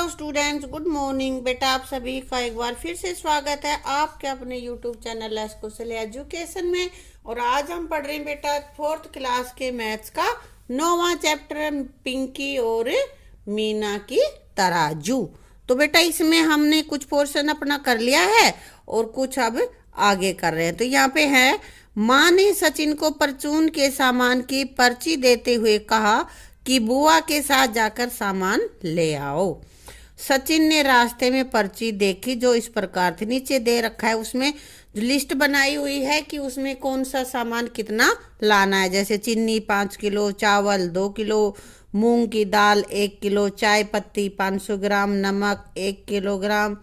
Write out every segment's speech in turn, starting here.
Hello students, good morning. बेटा आप सभी का एक बार फिर से स्वागत है आपके अपने YouTube channel let's Kaushal education में। और आज हम पढ़ रहे हैं बेटा फोर्थ क्लास के मैथ्स का 9वां चैप्टर पिंकी और मीना की तराजू। तो बेटा इसमें हमने कुछ पोर्शन अपना कर लिया है और कुछ अब आगे कर रहे हैं। तो यहाँ पे है, माँ ने सचिन को परचून के सामान की पर्ची देते हुए कहा कि बुआ के साथ जाकर सामान ले आओ। सचिन ने रास्ते में पर्ची देखी जो इस प्रकार थी, नीचे दे रखा है उसमें लिस्ट बनाई हुई है कि उसमें कौन सा सामान कितना लाना है। जैसे चीनी 5 किलो, चावल 2 किलो, मूंग की दाल 1 किलो, चाय पत्ती 500 ग्राम, नमक 1 किलोग्राम,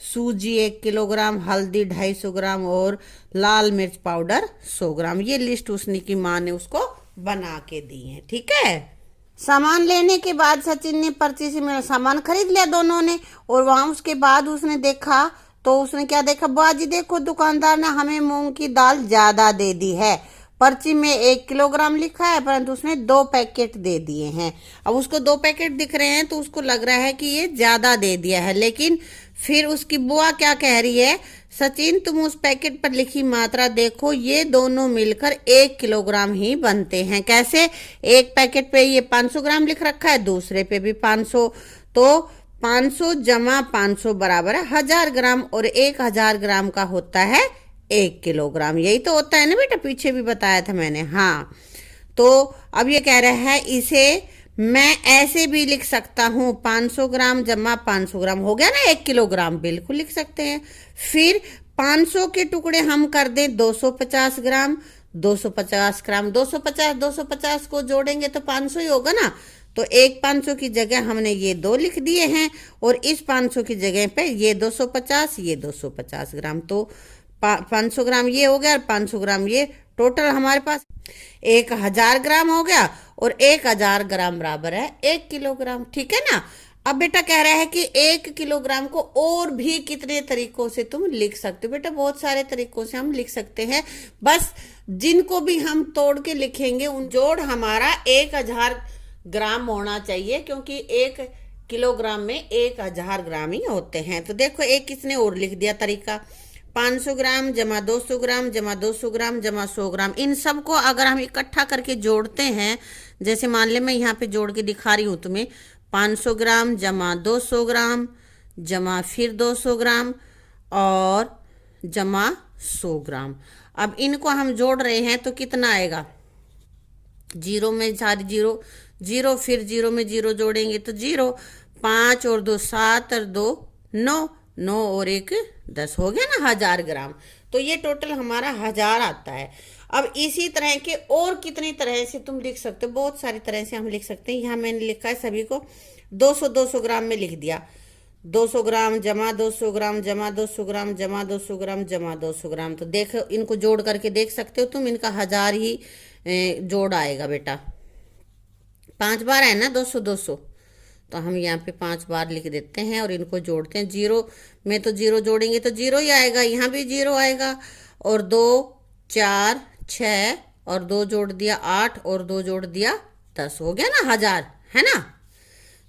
सूजी 1 किलोग्राम, हल्दी 250 ग्राम और लाल मिर्च पाउडर 100 ग्राम। ये लिस्ट उसने की माँ ने उसको बना के दी है। ठीक है, सामान लेने के बाद सचिन ने पर्ची से मेरा सामान खरीद लिया दोनों ने। और वहां उसके बाद उसने देखा तो उसने क्या देखा, बुआ जी देखो दुकानदार ने हमें मूंग की दाल ज्यादा दे दी है। पर्ची में 1 किलोग्राम लिखा है परंतु उसने 2 पैकेट दे दिए हैं। अब उसको 2 पैकेट दिख रहे हैं तो उसको लग रहा है कि ये ज्यादा दे दिया है। लेकिन फिर उसकी बुआ क्या कह रही है, सचिन तुम उस पैकेट पर लिखी मात्रा देखो, ये दोनों मिलकर 1 किलोग्राम ही बनते हैं। कैसे? एक पैकेट पे ये 500 ग्राम लिख रखा है, दूसरे पे भी 500, तो 500 जमा 500 बराबर है 1000 ग्राम और 1000 ग्राम का होता है 1 किलोग्राम। यही तो होता है ना बेटा, पीछे भी बताया था मैंने। हाँ, तो अब ये कह रहा है इसे मैं ऐसे भी लिख सकता हूँ, 500 ग्राम जमा 500 ग्राम हो गया ना 1 किलोग्राम, बिल्कुल लिख सकते हैं। फिर 500 के टुकड़े हम कर दें 250 ग्राम, 250 ग्राम 250 को जोड़ेंगे तो 500 ही होगा ना। तो एक 500 की जगह हमने ये 2 लिख दिए हैं और इस 500 की जगह पे ये 250, ये 250 ग्राम। तो 500 ग्राम ये हो गया और 500 ग्राम ये, टोटल हमारे पास 1000 ग्राम हो गया और 1000 ग्राम बराबर है 1 किलोग्राम। ठीक है ना। अब बेटा कह रहा है कि 1 किलोग्राम को और भी कितने तरीकों से तुम लिख सकते हो। बेटा बहुत सारे तरीकों से हम लिख सकते हैं, बस जिनको भी हम तोड़ के लिखेंगे उन जोड़ हमारा 1000 ग्राम होना चाहिए, क्योंकि 1 किलोग्राम में 1000 ग्राम ही होते हैं। तो देखो एक किसने और लिख दिया तरीका, 500 ग्राम जमा 200 ग्राम जमा 200 ग्राम जमा 100 ग्राम। इन सब को अगर हम इकट्ठा करके जोड़ते हैं, जैसे मान ले मैं यहाँ पे जोड़ के दिखा रही हूँ तुम्हें, 500 ग्राम जमा 200 ग्राम जमा फिर 200 ग्राम और जमा 100 ग्राम। अब इनको हम जोड़ रहे हैं तो कितना आएगा, जीरो में सारी जीरो जीरो, फिर जीरो में जीरो जोड़ेंगे तो जीरो, 5 और 2 7 और 2 9, 9 और 1 10 हो गया ना 1000 ग्राम। तो ये टोटल हमारा 1000 आता है। अब इसी तरह के और कितनी तरह से तुम लिख सकते हो, बहुत सारी तरह से हम लिख सकते हैं। यहाँ मैंने लिखा है सभी को 200 ग्राम में लिख दिया, 200 ग्राम जमा 200 ग्राम जमा 200 ग्राम जमा 200 ग्राम जमा 200 ग्राम। तो देखो इनको जोड़ करके देख सकते हो तुम, इनका 1000 ही जोड़ आएगा बेटा। 5 बार है ना 200 200, तो हम यहाँ पे 5 बार लिख देते हैं और इनको जोड़ते हैं। जीरो में तो जीरो जोड़ेंगे तो जीरो ही आएगा, यहाँ भी जीरो आएगा। और 2 4 6 और 2 जोड़ दिया 8 और 2 जोड़ दिया 10, हो गया ना 1000, है ना।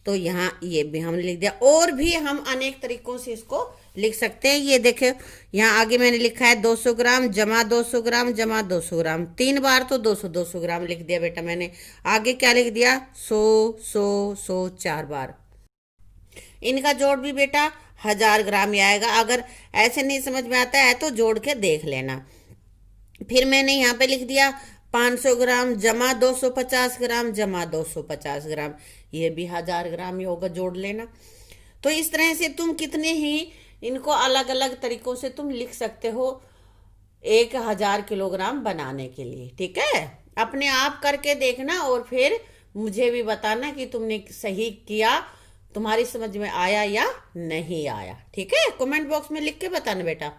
तो यहाँ ये भी हम लिख दिया। और भी हम अनेक तरीकों से इसको लिख सकते हैं। ये देखो यहाँ आगे मैंने लिखा है 200 ग्राम जमा 200 ग्राम जमा 200 ग्राम, 3 बार तो 200 ग्राम लिख दिया बेटा मैंने। आगे क्या लिख दिया, 100 100 100 4 बार। इनका जोड़ भी बेटा 1000 ग्राम ही आएगा। अगर ऐसे नहीं समझ में आता है तो जोड़ के देख लेना। फिर मैंने यहाँ पे लिख दिया 500 ग्राम जमा 250 ग्राम जमा 250 ग्राम, ये भी 1000 ग्राम ही होगा, जोड़ लेना। तो इस तरह से तुम कितने ही इनको अलग अलग तरीकों से तुम लिख सकते हो 1000 किलोग्राम बनाने के लिए। ठीक है, अपने आप करके देखना और फिर मुझे भी बताना कि तुमने सही किया, तुम्हारी समझ में आया या नहीं आया। ठीक है, कमेंट बॉक्स में लिख के बताना बेटा।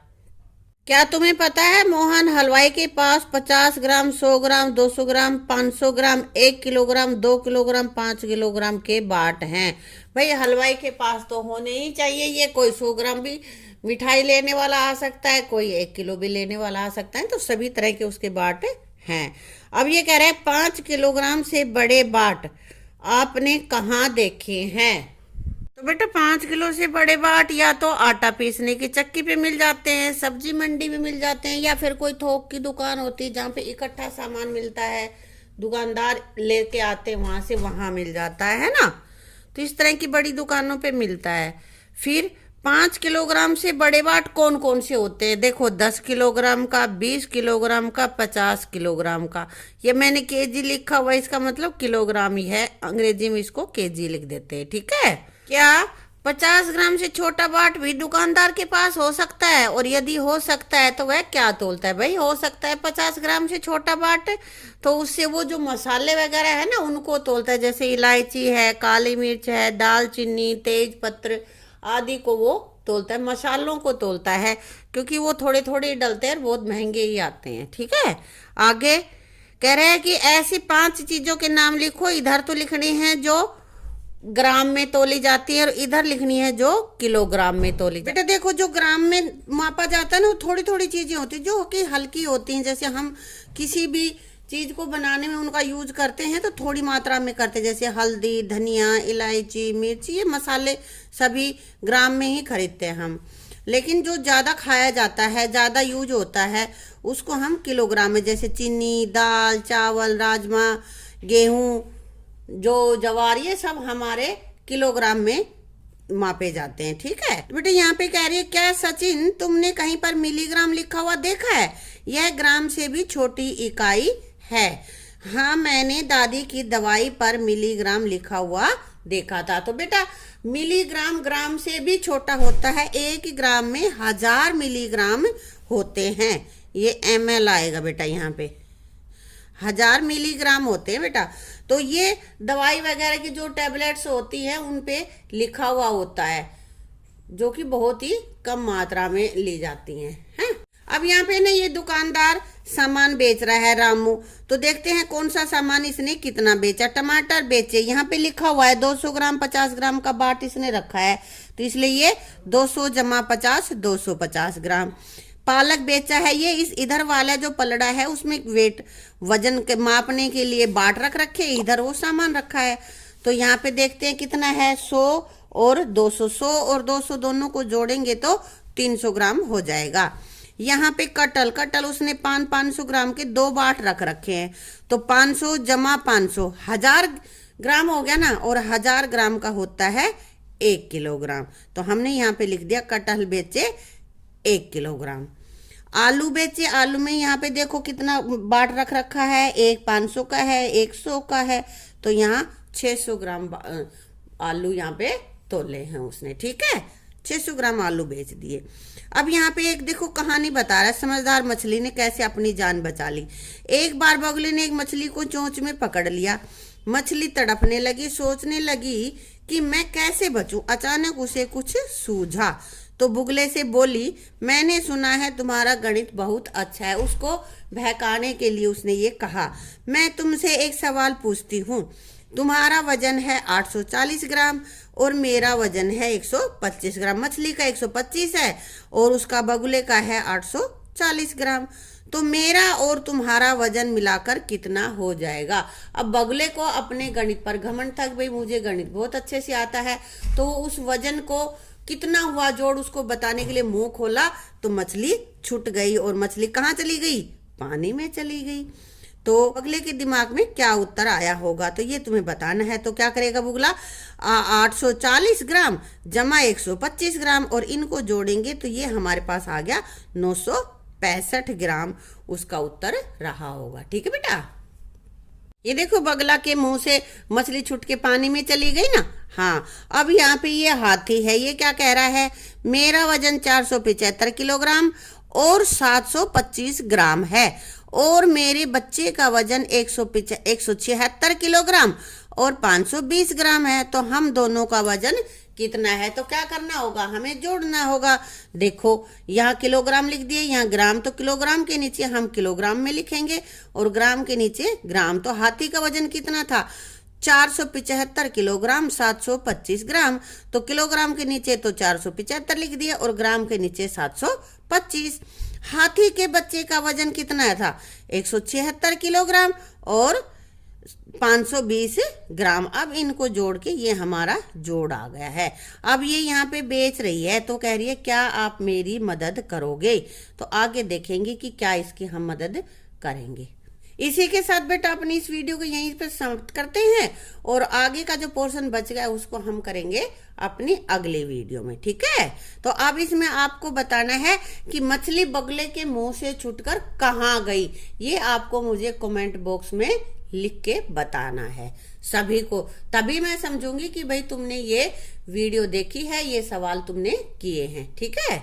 क्या तुम्हें पता है मोहन हलवाई के पास 50 ग्राम 100 ग्राम 200 ग्राम 500 ग्राम 1 किलोग्राम 2 किलोग्राम 5 किलोग्राम के बाट हैं। भाई हलवाई के पास तो होने ही चाहिए ये, कोई 100 ग्राम भी मिठाई लेने वाला आ सकता है, कोई 1 किलो भी लेने वाला आ सकता है, तो सभी तरह के उसके बाट हैं। अब ये कह रहे हैं 5 किलोग्राम से बड़े बाट आपने कहाँ देखे हैं। तो बेटा 5 किलो से बड़े बाट या तो आटा पीसने की चक्की पे मिल जाते हैं, सब्जी मंडी में मिल जाते हैं, या फिर कोई थोक की दुकान होती है जहाँ पे इकट्ठा सामान मिलता है, दुकानदार लेके आते हैं वहां से, वहां मिल जाता है ना। तो इस तरह की बड़ी दुकानों पे मिलता है। फिर 5 किलोग्राम से बड़े बाट कौन कौन से होते हैं? देखो 10 किलोग्राम का, 20 किलोग्राम का, 50 किलोग्राम का। ये मैंने केजी लिखा हुआ है, इसका मतलब किलोग्राम ही है, अंग्रेजी में इसको केजी लिख देते हैं, ठीक है। क्या 50 ग्राम से छोटा बाट भी दुकानदार के पास हो सकता है? और यदि हो सकता है तो वह क्या तोलता है? भाई हो सकता है 50 ग्राम से छोटा बाट, तो उससे वो जो मसाले वगैरह है ना उनको तोलता है, जैसे इलायची है, काली मिर्च है, दालचीनी, तेज पत्र आदि को वो तोलता है, मसालों को तोलता है, क्योंकि वो थोड़े थोड़े डलते हैं, बहुत महंगे ही आते हैं, ठीक है। आगे कह रहे हैं कि ऐसी 5 चीजों के नाम लिखो, इधर तो लिखनी है जो ग्राम में तोली जाती है और इधर लिखनी है जो किलोग्राम में तोली जाती है। बेटा देखो जो ग्राम में मापा जाता है ना, वो थोड़ी थोड़ी चीजें होती है जो कि हल्की होती हैं, जैसे हम किसी भी चीज को बनाने में उनका यूज करते हैं तो थोड़ी मात्रा में करते हैं, जैसे हल्दी, धनिया, इलायची, मिर्ची, ये मसाले सभी ग्राम में ही खरीदते हैं हम। लेकिन जो ज्यादा खाया जाता है, ज्यादा यूज होता है, उसको हम किलोग्राम में, जैसे चीनी, दाल, चावल, राजमा, गेहूं, जो जवार, ये सब हमारे किलोग्राम में मापे जाते हैं, ठीक है। बेटे यहाँ पे कह रही है, क्या सचिन तुमने कहीं पर मिलीग्राम लिखा हुआ देखा है? यह ग्राम से भी छोटी इकाई है। हाँ, मैंने दादी की दवाई पर मिलीग्राम लिखा हुआ देखा था। तो बेटा मिलीग्राम ग्राम से भी छोटा होता है, 1 ग्राम में 1000 मिलीग्राम होते हैं। ये ml आएगा बेटा, यहाँ पे 1000 मिलीग्राम होते हैं बेटा। तो ये दवाई वगैरह की जो टेबलेट्स होती हैं उन पे लिखा हुआ होता है, जो कि बहुत ही कम मात्रा में ली जाती हैं, हैं? अब यहाँ पे ना ये दुकानदार सामान बेच रहा है रामू, तो देखते हैं कौन सा सामान इसने कितना बेचा। टमाटर बेचे, यहाँ पे लिखा हुआ है 200 ग्राम 50 ग्राम का बाट इसने रखा है, तो इसलिए ये 200 जमा 50 250 ग्राम। पालक बेचा है, ये इस इधर वाला जो पलड़ा है उसमें वेट वजन के मापने के लिए बाट रख रखे, इधर वो सामान रखा है। तो यहाँ पे देखते हैं कितना है, 100 और 200, 100 और 200 दोनों को जोड़ेंगे तो 300 ग्राम हो जाएगा। यहाँ पे कटल उसने 500 ग्राम के 2 बाट रख रखे हैं, तो 500 जमा 500 1000 ग्राम हो गया ना, और 1000 ग्राम का होता है 1 किलोग्राम। तो हमने यहाँ पे लिख दिया कटहल बेचे 1 किलोग्राम। आलू बेचे, आलू में यहाँ पे देखो कितना बाट रख रखा है, एक 500 का है, 100 का है, तो यहाँ 600 ग्राम आलू यहाँ पे तोले हैं उसने, ठीक है। 600 ग्राम आलू बेच दिए। अब यहाँ पे एक देखो कहानी बता रहा है, समझदार मछली ने कैसे अपनी जान बचा ली। एक बार बगुले ने एक मछली को चोंच में पकड़ लिया। मछली तड़पने लगी, सोचने लगी कि मैं कैसे बचूं। अचानक उसे कुछ सूझा, तो बुगले से बोली, मैंने सुना है तुम्हारा गणित बहुत अच्छा है। उसको बहकाने के लिए उसने ये कहा, मैं तुमसे एक सवाल पूछती हूँ। तुम्हारा वजन है 840 ग्राम और मेरा वजन है 125 ग्राम। मछली का 125 है और उसका बगुले का है 840 ग्राम। तो मेरा और तुम्हारा वजन मिलाकर कितना हो जाएगा? अब बगुले को अपने गणित पर घमंड था, भाई मुझे गणित बहुत अच्छे से आता है। तो उस वजन को कितना हुआ जोड़ उसको बताने के लिए मुंह खोला, तो मछली छूट गई और मछली कहाँ चली गई? पानी में चली गई। तो बगुले के दिमाग में क्या उत्तर आया होगा, तो ये तुम्हें बताना है। तो क्या करेगा बुगला? 840 ग्राम जमा 125 ग्राम और इनको जोड़ेंगे तो ये हमारे पास आ गया 965 ग्राम उसका उत्तर रहा होगा, ठीक है बेटा। ये देखो बगला के मुंह से मछली छूट के पानी में चली गई ना। हाँ, अब यहाँ पे ये हाथी है, ये क्या कह रहा है? मेरा वजन 475 किलोग्राम और 725 ग्राम है और मेरे बच्चे का वजन 176 किलोग्राम और 520 ग्राम है। तो हम दोनों का वजन कितना है? तो क्या करना होगा? हमें जोड़ना होगा। देखो यहाँ किलोग्राम लिख दिए, यहाँ ग्राम, तो किलोग्राम के नीचे हम किलोग्राम में लिखेंगे और ग्राम के नीचे ग्राम। तो हाथी का वजन कितना था? 475 किलोग्राम 725 ग्राम। तो किलोग्राम के नीचे तो 475 लिख दिया और ग्राम के नीचे 725। हाथी के बच्चे का वजन कितना था? 176 किलोग्राम और 520 ग्राम। अब इनको जोड़ के ये हमारा जोड़ आ गया है। अब ये यहाँ पे बेच रही है तो कह रही है क्या आप मेरी मदद करोगे। तो आगे देखेंगे कि क्या इसकी हम मदद करेंगे। इसी के साथ बेटा अपनी इस वीडियो को यहीं पे समाप्त करते हैं और आगे का जो पोर्शन बच गया उसको हम करेंगे अपनी अगली वीडियो में, ठीक है। तो अब इसमें आपको बताना है कि मछली बगले के मुंह से छूटकर कहाँ गई, ये आपको मुझे कमेंट बॉक्स में लिख के बताना है सभी को, तभी मैं समझूंगी कि भाई तुमने ये वीडियो देखी है, ये सवाल तुमने किए हैं, ठीक है।